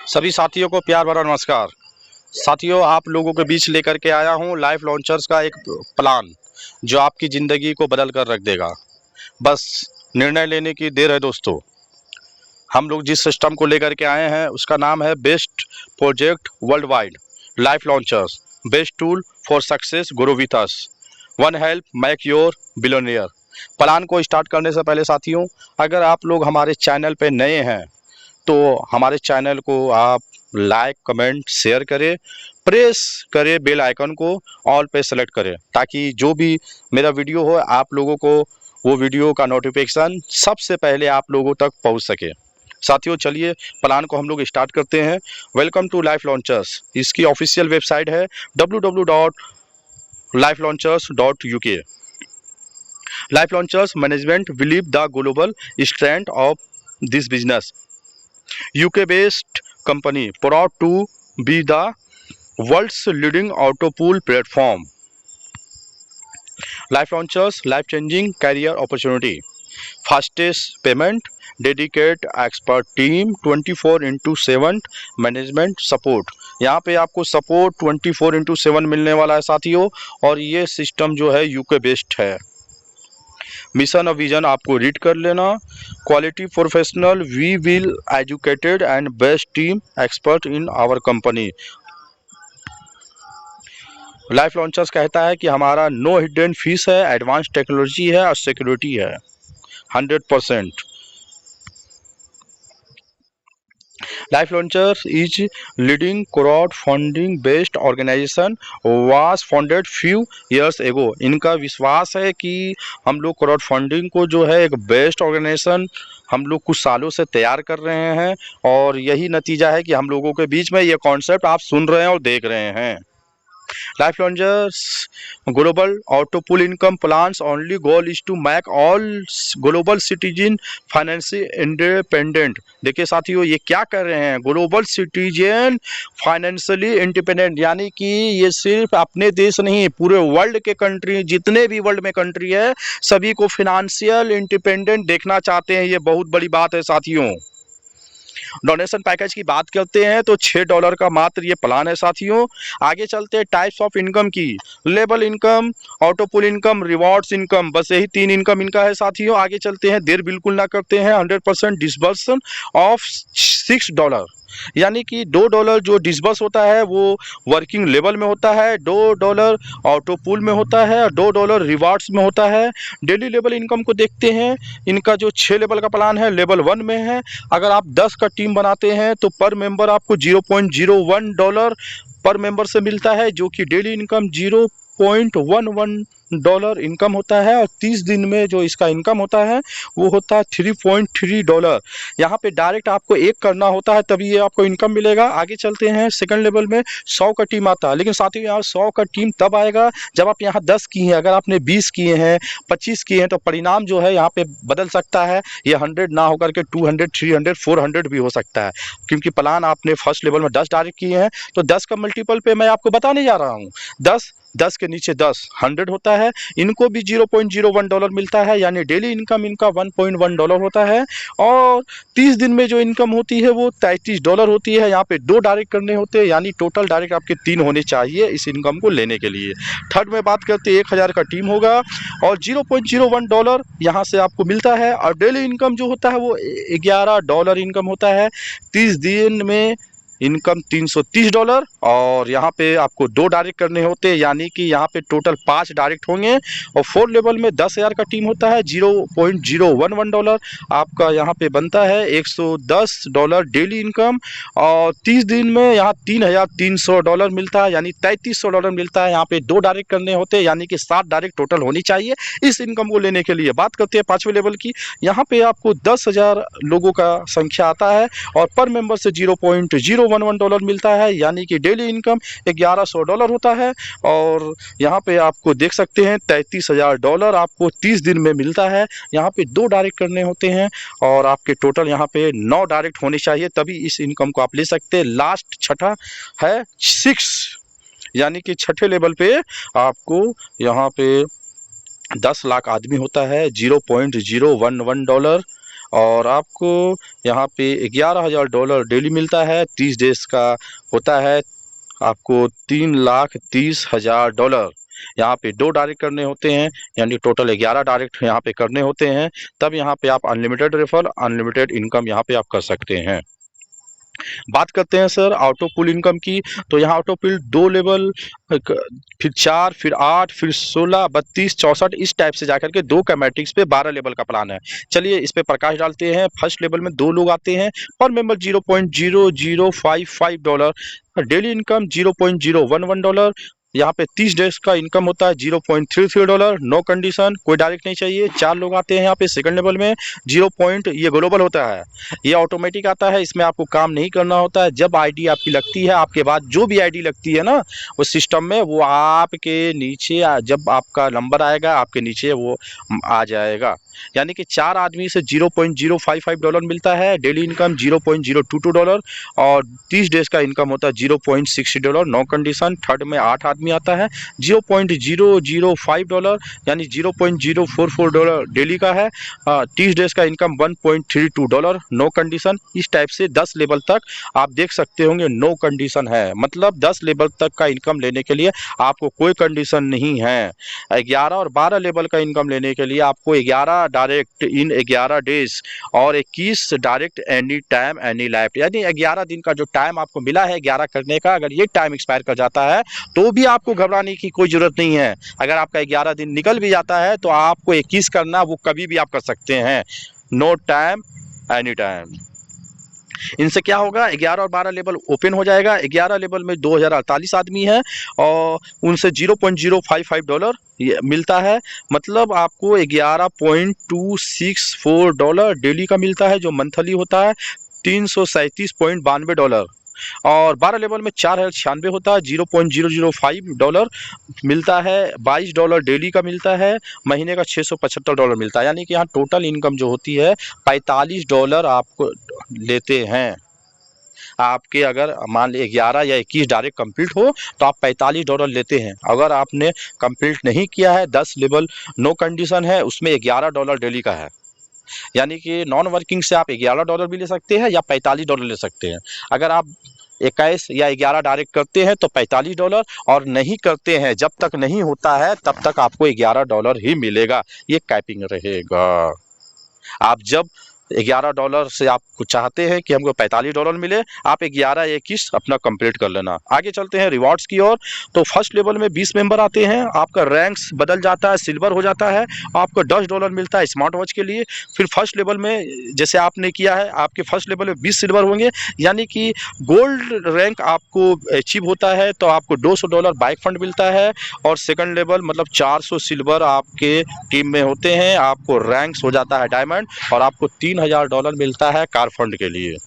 सभी साथियों को प्यार भरा नमस्कार। साथियों, आप लोगों के बीच लेकर के आया हूं लाइफ लॉन्चर्स का एक प्लान जो आपकी ज़िंदगी को बदल कर रख देगा। बस निर्णय लेने की देर है दोस्तों। हम लोग जिस सिस्टम को लेकर के आए हैं उसका नाम है best project world wide life launchers, best tool for success, grow with us, one help make your billionaire. Plan को स्टार्ट करने से पहले साथियों, अगर आप लोग हमारे चैनल पे नए हैं तो हमारे चैनल को आप लाइक, कमेंट, शेयर करें, प्रेस करें बेल आइकन को, ऑल पे सेलेक्ट करें, ताकि जो भी मेरा वीडियो हो आप लोगों को वो वीडियो का नोटिफिकेशन सबसे पहले आप लोगों तक पहुंच सके। साथियों चलिए प्लान को हम लोग स्टार्ट करते हैं। Welcome to Life Launchers. इसकी ऑफिशियल वेबसाइट है www.lifelaunchers.uk। Life Launchers management believe the global strength of this business, UK based company proud to be the world's leading auto pool platform. Life launchers, life changing career opportunity, fastest payment, dedicated expert team, 24/7 management support. यहाँ पे आपको support 24/7 मिलने वाला है साथियों, और ये system जो है UK बेस्ड है। मिशन और विजन आपको रीड कर लेना। Quality professional, we will educated and best team expert in our company. Life Launchers कहता है कि हमारा नो हिडन फीस है, एडवांस टेक्नोलॉजी है और सिक्योरिटी है 100%। Life Launchers is leading crowd funding based organisation, was founded few years ago. इनका विश्वास है कि हम लोग क्राउड फंडिंग को जो है एक बेस्ट ऑर्गेनाइजेशन हम लोग कुछ सालों से तैयार कर रहे हैं, और यही नतीजा है कि हम लोगों के बीच में ये कॉन्सेप्ट आप सुन रहे हैं और देख रहे हैं। Life Launchers global auto pool income plans only goal is to make all global citizen financially independent। देखिए साथियों, ये क्या कर रहे हैं, ग्लोबल सिटीजन फाइनेंशियली इंडिपेंडेंट, यानी कि ये सिर्फ अपने देश नहीं, पूरे वर्ल्ड के कंट्री, जितने भी वर्ल्ड में कंट्री है सभी को फिनेंशियल इंडिपेंडेंट देखना चाहते हैं। ये बहुत बड़ी बात है साथियों। डोनेशन पैकेज की बात करते हैं तो $6 का मात्र ये प्लान है साथियों। आगे चलते हैं टाइप्स ऑफ इनकम की। लेबल इनकम, ऑटो पुल इनकम, रिवॉर्ड्स इनकम, बस यही 3 इनकम इनका है साथियों। आगे चलते हैं, देर बिल्कुल ना करते हैं। 100% डिसबर्सन ऑफ $6, यानी कि $2 जो डिसबर्स होता है वो वर्किंग लेवल में होता है, $2 ऑटो पूल में होता है और $2 रिवार्ड्स में होता है। डेली लेवल इनकम को देखते हैं, इनका जो 6 लेवल का प्लान है लेवल 1 में है। अगर आप 10 का टीम बनाते हैं तो पर मेंबर आपको $0.01 पर मेंबर से मिलता है, जो कि डेली इनकम $0.11 इनकम होता है, और 30 दिन में जो इसका इनकम होता है वो होता है $3.3। यहाँ पे डायरेक्ट आपको एक करना होता है तभी ये आपको इनकम मिलेगा। आगे चलते हैं, सेकंड लेवल में 100 का टीम आता है, लेकिन साथ ही यहाँ 100 का टीम तब आएगा जब आप यहाँ 10 किए हैं। अगर आपने 20 किए हैं, 25 किए हैं तो परिणाम जो है यहाँ पे बदल सकता है। ये 100 ना होकर के 200, 300, 400 भी हो सकता है, क्योंकि प्लान आपने फर्स्ट लेवल में 10 डायरेक्ट किए हैं। तो 10 का मल्टीपल पे मैं आपको बताने जा रहा हूँ। 10 के नीचे 10 100 होता है। इनको भी $0.01 मिलता है, यानी डेली इनकम इनका $1.1 होता है। और 30 दिन में जो इनकम होती है वो $33 होती है। यहाँ पे 2 डायरेक्ट करने होते हैं, यानी टोटल डायरेक्ट आपके 3 होने चाहिए इस इनकम को लेने के लिए। थर्ड में बात करते हैं, 1000 का टीम होगा और $0.01 यहाँ से आपको मिलता है। और डेली इनकम जो होता है वो $11 इनकम होता है। 30 दिन में इनकम $330, और यहाँ पे आपको 2 डायरेक्ट करने होते हैं, यानी कि यहाँ पे टोटल 5 डायरेक्ट होंगे। और 4 लेवल में 10,000 का टीम होता है, $0.011 आपका यहाँ पे बनता है, $110 डेली इनकम। और 30 दिन में यहाँ $3,300 मिलता है, यानी $3,300 मिलता है। यहाँ पे 2 डायरेक्ट करने होते हैं, यानी कि 7 डायरेक्ट टोटल होनी चाहिए इस इनकम को लेने के लिए। बात करते हैं 5वें लेवल की। यहाँ पे आपको 10,000 लोगों का संख्या आता है और पर मेंबर से $0.011 मिलता है, यानी कि डेली इनकम $1,100 होता है। और यहाँ पे आपको देख सकते हैं $33,000 आपको 30 दिन में मिलता है। यहाँ पे 2 डायरेक्ट करने होते हैं और आपके टोटल यहाँ पे 9 डायरेक्ट होने चाहिए, तभी इस इनकम को आप ले सकते हैं। लास्ट छठा है 6, यानी कि छठे लेवल पे आपको यहाँ पे 10 लाख आदमी होता है, $0.011। और आपको यहाँ पे $11,000 डेली मिलता है। 30 डेज का होता है, आपको $3,30,000 यहाँ पे 2 डायरेक्ट करने होते हैं, यानी टोटल 11 डायरेक्ट यहाँ पे करने होते हैं। तब यहाँ पे आप अनलिमिटेड रेफर, अनलिमिटेड इनकम यहाँ पे आप कर सकते हैं। बात करते हैं सर ऑटो पुल इनकम की, तो यहाँ ऑटो पुल 2 लेवल, फिर 4, फिर 8, फिर 16, 32, 64 इस टाइप से जाकर के 2 का मैट्रिक्स पे 12 लेवल का प्लान है। चलिए इस पे प्रकाश डालते हैं। फर्स्ट लेवल में 2 लोग आते हैं, पर मेंबर $0.0055, डेली इनकम $0.011, यहाँ पे 30 डेज का इनकम होता है $0.33, नो कंडीशन, कोई डायरेक्ट नहीं चाहिए। 4 लोग आते हैं यहाँ पे सेकंड लेवल में, ये ग्लोबल होता है, ये ऑटोमेटिक आता है, इसमें आपको काम नहीं करना होता है। जब आईडी आपकी लगती है, आपके बाद जो भी आईडी लगती है ना उस सिस्टम में, वो आपके नीचे जब आपका नंबर आएगा आपके नीचे वो आ जाएगा। यानी कि 4 आदमी से $0.055 मिलता है, डेली इनकम $0.022, और 30 डेज का इनकम होता है $0.60, नो कंडीशन। थर्ड में 8 आदमी आता है, $0.005 यानी $0.044 डेली का है। 30 डेज का इनकम $1.32, नो कंडीशन। इस टाइप से 10 लेवल तक आप देख सकते होंगे नो कंडीशन है, मतलब 10 लेवल तक का इनकम लेने के लिए आपको कोई कंडीशन नहीं है। 11 और 12 लेवल का इनकम लेने के लिए आपको 11 डायरेक्ट इन 11 डेज और 21 direct any time any life, यानी 11 दिन का जो टाइम आपको मिला है 11 करने का, अगर ये टाइम एक्सपायर कर जाता है तो भी आपको घबराने की कोई ज़रूरत नहीं है। अगर आपका 11 दिन निकल भी जाता है तो आपको 21 करना, वो कभी भी आप कर सकते हैं, नो टाइम एनी टाइम। इनसे क्या होगा, 11 और 12 लेवल ओपन हो जाएगा। 11 लेवल में 2048 आदमी है और उनसे $0.055 ये मिलता है, मतलब आपको $11.264 डेली का मिलता है, जो मंथली होता है $337.92। और 12 लेवल में 4,096 होता है, $0.005 मिलता है, $22 डेली का मिलता है, महीने का $675 मिलता है। यानी कि यहाँ टोटल इनकम जो होती है $45 आपको लेते हैं। आपके अगर मान लीजिए 11 या 21 डायरेक्ट कंप्लीट हो तो आप $45 लेते हैं। अगर आपने कंप्लीट नहीं किया है, 10 लेवल नो कंडीशन है, उसमें $11 डेली का है। यानी कि नॉन वर्किंग से आप $11 भी ले सकते हैं या $45 ले सकते हैं। अगर आप 21 या 11 डायरेक्ट करते हैं तो $45, और नहीं करते हैं, जब तक नहीं होता है तब तक आपको $11 ही मिलेगा, ये कैपिंग रहेगा। आप जब $11 से आप चाहते हैं कि हमको $45 मिले, आप 11-21 अपना कंप्लीट कर लेना। आगे चलते हैं रिवॉर्ड्स की ओर। तो फर्स्ट लेवल में 20 मेंबर आते हैं, आपका रैंक्स बदल जाता है, सिल्वर हो जाता है, आपको $10 मिलता है स्मार्ट वॉच के लिए। फिर फर्स्ट लेवल में जैसे आपने किया है, आपके फर्स्ट लेवल में 20 सिल्वर होंगे, यानी कि गोल्ड रैंक आपको अचीव होता है तो आपको $200 बाइक फंड मिलता है, और सेकंड लेवल मतलब 400 सिल्वर आपके टीम में होते हैं, आपको रैंक्स हो जाता है डायमंड, और आपको $3,000 मिलता है कार फंड के लिए।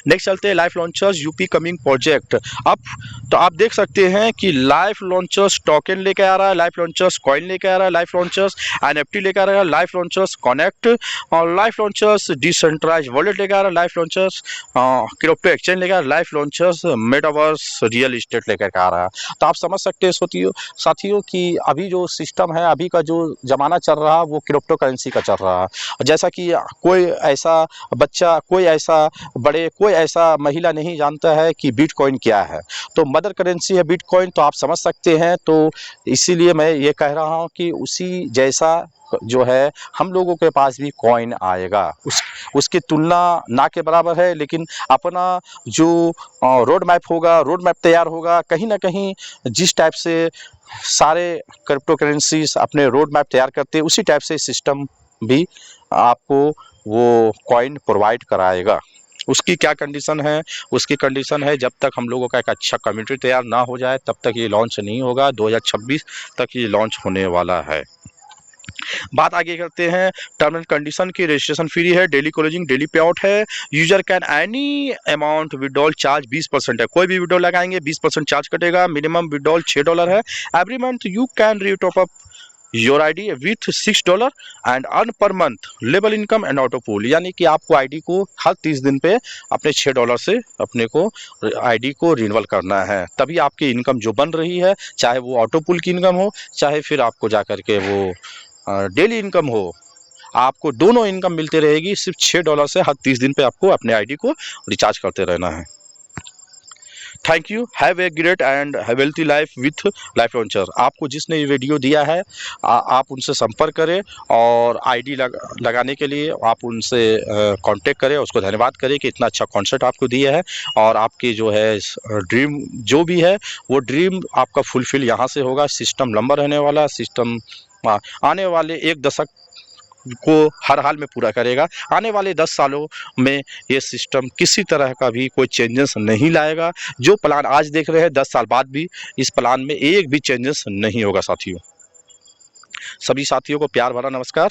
नेक्स्ट चलते हैं life launchers UP coming project. अब तो आप देख सकते हैं कि लाइफ लॉन्चर्स टोकन लेके आ रहा है, लाइफ लॉन्चर्स कॉइन लेके आ रहा है, लाइफ लॉन्चर्स एनएफटी लेके आ रहा है, लाइफ लॉन्चर्स कनेक्ट, और लाइफ लॉन्चर्स डिसेंट्रलाइज्ड वॉलेट लेके आ रहा है, लाइफ लॉन्चर्स क्रिप्टो एक्सचेंज लेके आ रहा है, life launchers metaverse real estate लेकर आ रहा है। तो आप समझ सकते हैं साथियों कि अभी जो सिस्टम है, अभी का जो जमाना चल रहा है वो क्रिप्टो करेंसी का चल रहा है। जैसा कि कोई ऐसा बच्चा, कोई ऐसा बड़े, कोई ऐसा महिला नहीं जानता है कि बिटकॉइन क्या है, तो मदर करेंसी है बिटकॉइन, तो आप समझ सकते हैं। तो इसीलिए मैं ये कह रहा हूँ कि उसी जैसा जो है हम लोगों के पास भी कॉइन आएगा, उसकी तुलना ना के बराबर है, लेकिन अपना जो रोड मैप होगा, रोड मैप तैयार होगा, कहीं ना कहीं जिस टाइप से सारे क्रिप्टो करेंसीज अपने रोड मैप तैयार करते हैं, उसी टाइप से सिस्टम भी आपको वो कॉइन प्रोवाइड कराएगा। उसकी क्या कंडीशन है, उसकी कंडीशन है जब तक हम लोगों का एक अच्छा कम्युनिटी तैयार ना हो जाए तब तक ये लॉन्च नहीं होगा। 2026 तक ये लॉन्च होने वाला है। बात आगे करते हैं टर्म एंड कंडीशन की। रजिस्ट्रेशन फ्री है, डेली क्लोजिंग, डेली पे आउट है, user can any amount withdrawal, charge 20% है, कोई भी विड्रॉल लगाएंगे 20% चार्ज कटेगा, मिनिमम विड्रॉल $6 है। Every month you can retop up your ID with $6 and earn per month level income and auto pool, यानी कि आपको आईडी को हर 30 दिन पे अपने $6 से अपने को आईडी को रिन्यूअल करना है, तभी आपकी इनकम जो बन रही है, चाहे वो ऑटो पूल की इनकम हो, चाहे फिर आपको जा करके वो डेली इनकम हो, आपको दोनों इनकम मिलती रहेगी। सिर्फ $6 से हर 30 दिन पे आपको अपने आईडी को रिचार्ज करते रहना है। Thank you, have a great and healthy life with life launcher. आपको जिसने ये वीडियो दिया है आप उनसे संपर्क करें और आईडी लगाने के लिए आप उनसे कांटेक्ट करें, उसको धन्यवाद करें कि इतना अच्छा कॉन्सेप्ट आपको दिया है और आपकी जो है ड्रीम जो भी है वो ड्रीम आपका फुलफिल यहाँ से होगा। सिस्टम लंबा रहने वाला, सिस्टम आने वाले 1 दशक को हर हाल में पूरा करेगा। आने वाले 10 सालों में ये सिस्टम किसी तरह का भी कोई चेंजेस नहीं लाएगा। जो प्लान आज देख रहे हैं 10 साल बाद भी इस प्लान में एक भी चेंजेस नहीं होगा साथियों। सभी साथियों को प्यार भरा नमस्कार।